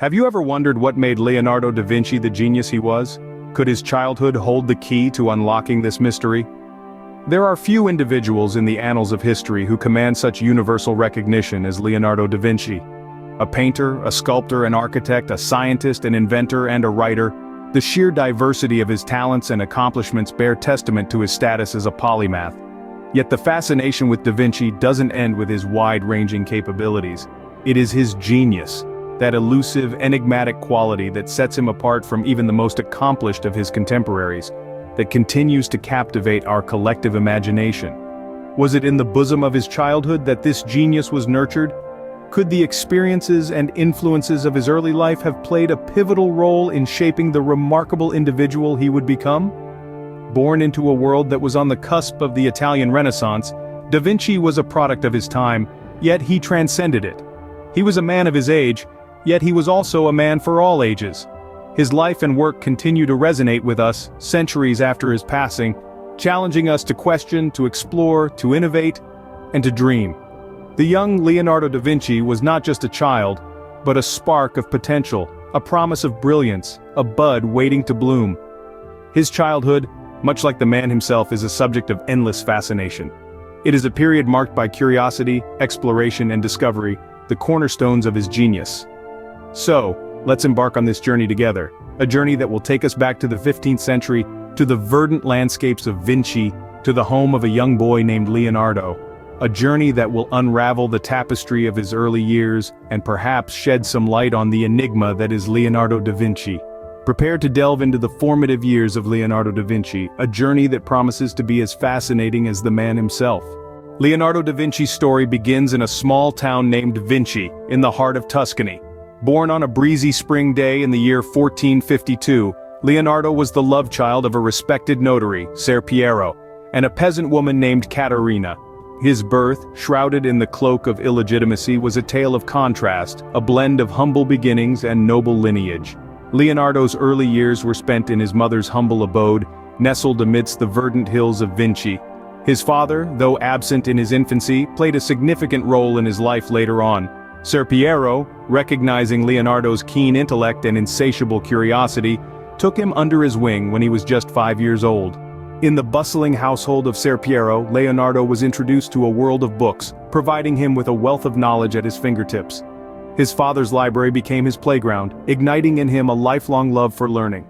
Have you ever wondered what made Leonardo da Vinci the genius he was? Could his childhood hold the key to unlocking this mystery? There are few individuals in the annals of history who command such universal recognition as Leonardo da Vinci. A painter, a sculptor, an architect, a scientist, an inventor, and a writer, the sheer diversity of his talents and accomplishments bear testament to his status as a polymath. Yet the fascination with da Vinci doesn't end with his wide-ranging capabilities. It is his genius, that elusive, enigmatic quality that sets him apart from even the most accomplished of his contemporaries, that continues to captivate our collective imagination. Was it in the bosom of his childhood that this genius was nurtured? Could the experiences and influences of his early life have played a pivotal role in shaping the remarkable individual he would become? Born into a world that was on the cusp of the Italian Renaissance, da Vinci was a product of his time, yet he transcended it. He was a man of his age, yet he was also a man for all ages. His life and work continue to resonate with us, centuries after his passing, challenging us to question, to explore, to innovate, and to dream. The young Leonardo da Vinci was not just a child, but a spark of potential, a promise of brilliance, a bud waiting to bloom. His childhood, much like the man himself, is a subject of endless fascination. It is a period marked by curiosity, exploration, and discovery, the cornerstones of his genius. So, let's embark on this journey together, a journey that will take us back to the 15th century, to the verdant landscapes of Vinci, to the home of a young boy named Leonardo. A journey that will unravel the tapestry of his early years, and perhaps shed some light on the enigma that is Leonardo da Vinci. Prepare to delve into the formative years of Leonardo da Vinci, a journey that promises to be as fascinating as the man himself. Leonardo da Vinci's story begins in a small town named Vinci, in the heart of Tuscany. Born on a breezy spring day in the year 1452, Leonardo was the love child of a respected notary, Ser Piero, and a peasant woman named Caterina. His birth, shrouded in the cloak of illegitimacy, was a tale of contrast, a blend of humble beginnings and noble lineage. Leonardo's early years were spent in his mother's humble abode, nestled amidst the verdant hills of Vinci. His father, though absent in his infancy, played a significant role in his life later on. Ser Piero, recognizing Leonardo's keen intellect and insatiable curiosity, took him under his wing when he was just 5 years old. In the bustling household of Ser Piero, Leonardo was introduced to a world of books, providing him with a wealth of knowledge at his fingertips. His father's library became his playground, igniting in him a lifelong love for learning.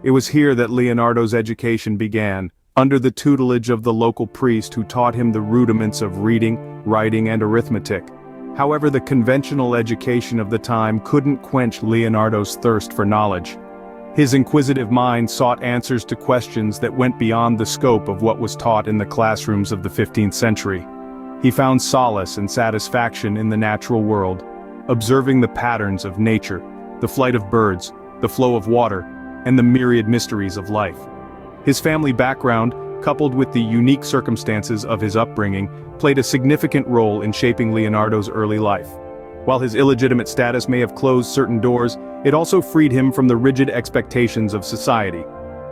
It was here that Leonardo's education began, under the tutelage of the local priest who taught him the rudiments of reading, writing, and arithmetic. However, the conventional education of the time couldn't quench Leonardo's thirst for knowledge. His inquisitive mind sought answers to questions that went beyond the scope of what was taught in the classrooms of the 15th century. He found solace and satisfaction in the natural world, observing the patterns of nature, the flight of birds, the flow of water, and the myriad mysteries of life. His family background, coupled with the unique circumstances of his upbringing, played a significant role in shaping Leonardo's early life. While his illegitimate status may have closed certain doors, it also freed him from the rigid expectations of society.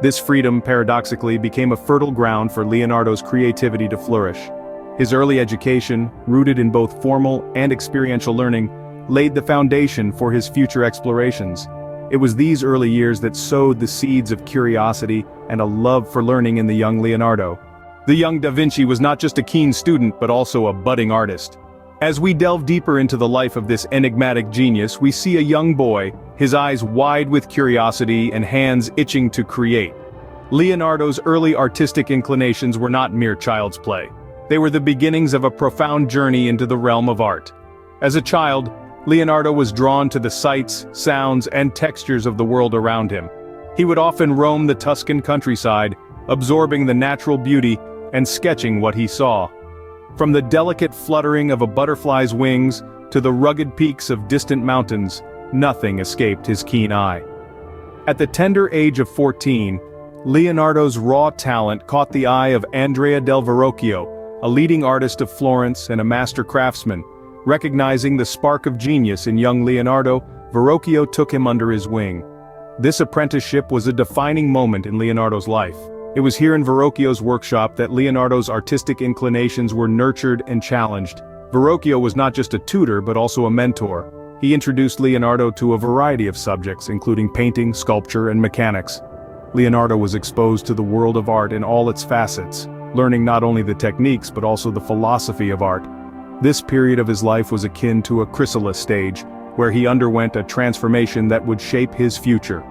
This freedom, paradoxically, became a fertile ground for Leonardo's creativity to flourish. His early education, rooted in both formal and experiential learning, laid the foundation for his future explorations. It was these early years that sowed the seeds of curiosity and a love for learning in the young Leonardo. The young Da Vinci was not just a keen student but also a budding artist. As we delve deeper into the life of this enigmatic genius, we see a young boy, his eyes wide with curiosity and hands itching to create. Leonardo's early artistic inclinations were not mere child's play. They were the beginnings of a profound journey into the realm of art. As a child, Leonardo was drawn to the sights, sounds, and textures of the world around him. He would often roam the Tuscan countryside, absorbing the natural beauty and sketching what he saw. From the delicate fluttering of a butterfly's wings to the rugged peaks of distant mountains, nothing escaped his keen eye. At the tender age of 14, Leonardo's raw talent caught the eye of Andrea del Verrocchio, a leading artist of Florence and a master craftsman. Recognizing the spark of genius in young Leonardo, Verrocchio took him under his wing. This apprenticeship was a defining moment in Leonardo's life. It was here in Verrocchio's workshop that Leonardo's artistic inclinations were nurtured and challenged. Verrocchio was not just a tutor but also a mentor. He introduced Leonardo to a variety of subjects, including painting, sculpture, and mechanics. Leonardo was exposed to the world of art in all its facets, learning not only the techniques but also the philosophy of art. This period of his life was akin to a chrysalis stage, where he underwent a transformation that would shape his future.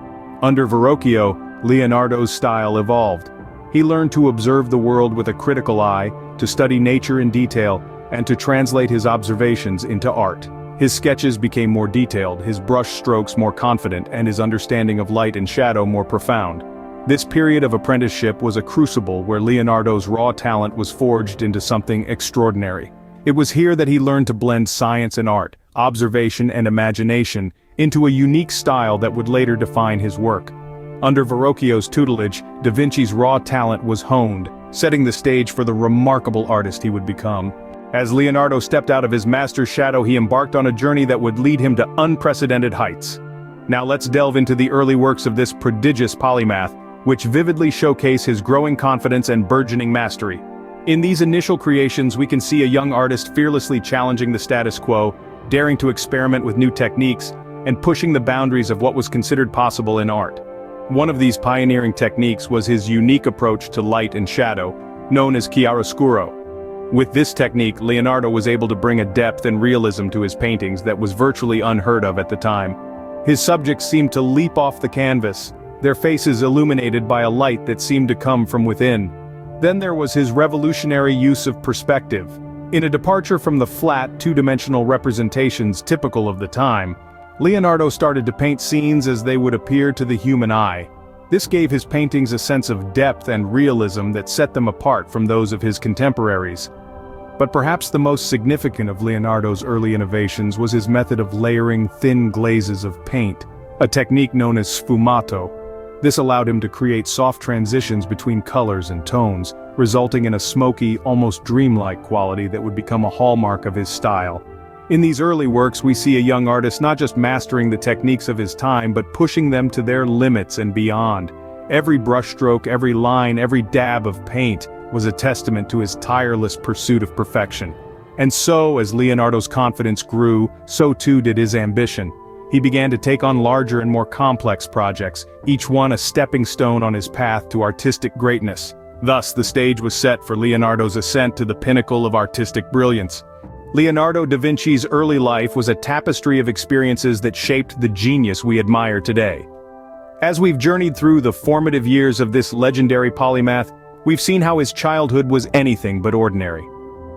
Under Verrocchio, Leonardo's style evolved. He learned to observe the world with a critical eye, to study nature in detail, and to translate his observations into art. His sketches became more detailed, his brush strokes more confident, and his understanding of light and shadow more profound. This period of apprenticeship was a crucible where Leonardo's raw talent was forged into something extraordinary. It was here that he learned to blend science and art, observation and imagination, into a unique style that would later define his work. Under Verrocchio's tutelage, Da Vinci's raw talent was honed, setting the stage for the remarkable artist he would become. As Leonardo stepped out of his master's shadow, he embarked on a journey that would lead him to unprecedented heights. Now let's delve into the early works of this prodigious polymath, which vividly showcase his growing confidence and burgeoning mastery. In these initial creations, we can see a young artist fearlessly challenging the status quo, daring to experiment with new techniques, and pushing the boundaries of what was considered possible in art. One of these pioneering techniques was his unique approach to light and shadow, known as chiaroscuro. With this technique, Leonardo was able to bring a depth and realism to his paintings that was virtually unheard of at the time. His subjects seemed to leap off the canvas, their faces illuminated by a light that seemed to come from within. Then there was his revolutionary use of perspective. In a departure from the flat, two-dimensional representations typical of the time, Leonardo started to paint scenes as they would appear to the human eye. This gave his paintings a sense of depth and realism that set them apart from those of his contemporaries. But perhaps the most significant of Leonardo's early innovations was his method of layering thin glazes of paint, a technique known as sfumato. This allowed him to create soft transitions between colors and tones, resulting in a smoky, almost dreamlike quality that would become a hallmark of his style. In these early works, we see a young artist not just mastering the techniques of his time but pushing them to their limits and beyond. Every brushstroke, every line, every dab of paint was a testament to his tireless pursuit of perfection. And so, as Leonardo's confidence grew, so too did his ambition. He began to take on larger and more complex projects, each one a stepping stone on his path to artistic greatness. Thus, the stage was set for Leonardo's ascent to the pinnacle of artistic brilliance. Leonardo da Vinci's early life was a tapestry of experiences that shaped the genius we admire today. As we've journeyed through the formative years of this legendary polymath, we've seen how his childhood was anything but ordinary.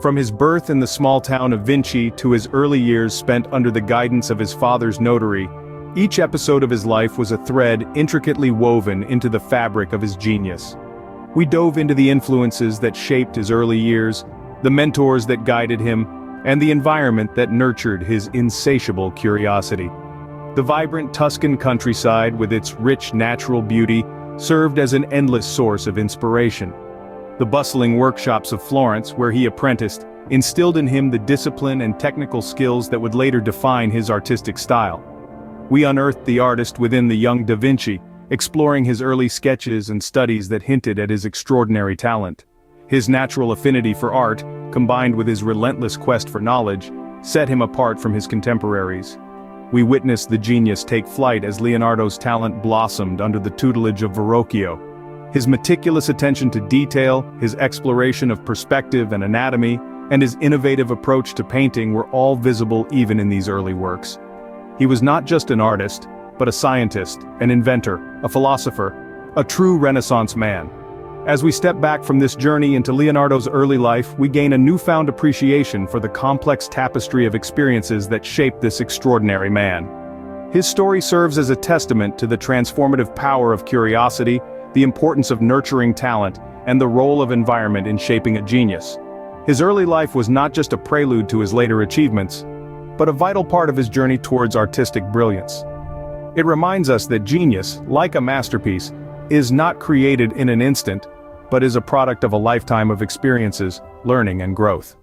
From his birth in the small town of Vinci to his early years spent under the guidance of his father's notary, each episode of his life was a thread intricately woven into the fabric of his genius. We dove into the influences that shaped his early years, the mentors that guided him, and the environment that nurtured his insatiable curiosity. The vibrant Tuscan countryside with its rich natural beauty served as an endless source of inspiration. The bustling workshops of Florence, where he apprenticed, instilled in him the discipline and technical skills that would later define his artistic style. We unearthed the artist within the young Da Vinci, exploring his early sketches and studies that hinted at his extraordinary talent. His natural affinity for art, combined with his relentless quest for knowledge, set him apart from his contemporaries. We witnessed the genius take flight as Leonardo's talent blossomed under the tutelage of Verrocchio. His meticulous attention to detail, his exploration of perspective and anatomy, and his innovative approach to painting were all visible even in these early works. He was not just an artist, but a scientist, an inventor, a philosopher, a true Renaissance man. As we step back from this journey into Leonardo's early life, we gain a newfound appreciation for the complex tapestry of experiences that shaped this extraordinary man. His story serves as a testament to the transformative power of curiosity, the importance of nurturing talent, and the role of environment in shaping a genius. His early life was not just a prelude to his later achievements, but a vital part of his journey towards artistic brilliance. It reminds us that genius, like a masterpiece, is not created in an instant, but is a product of a lifetime of experiences, learning and growth.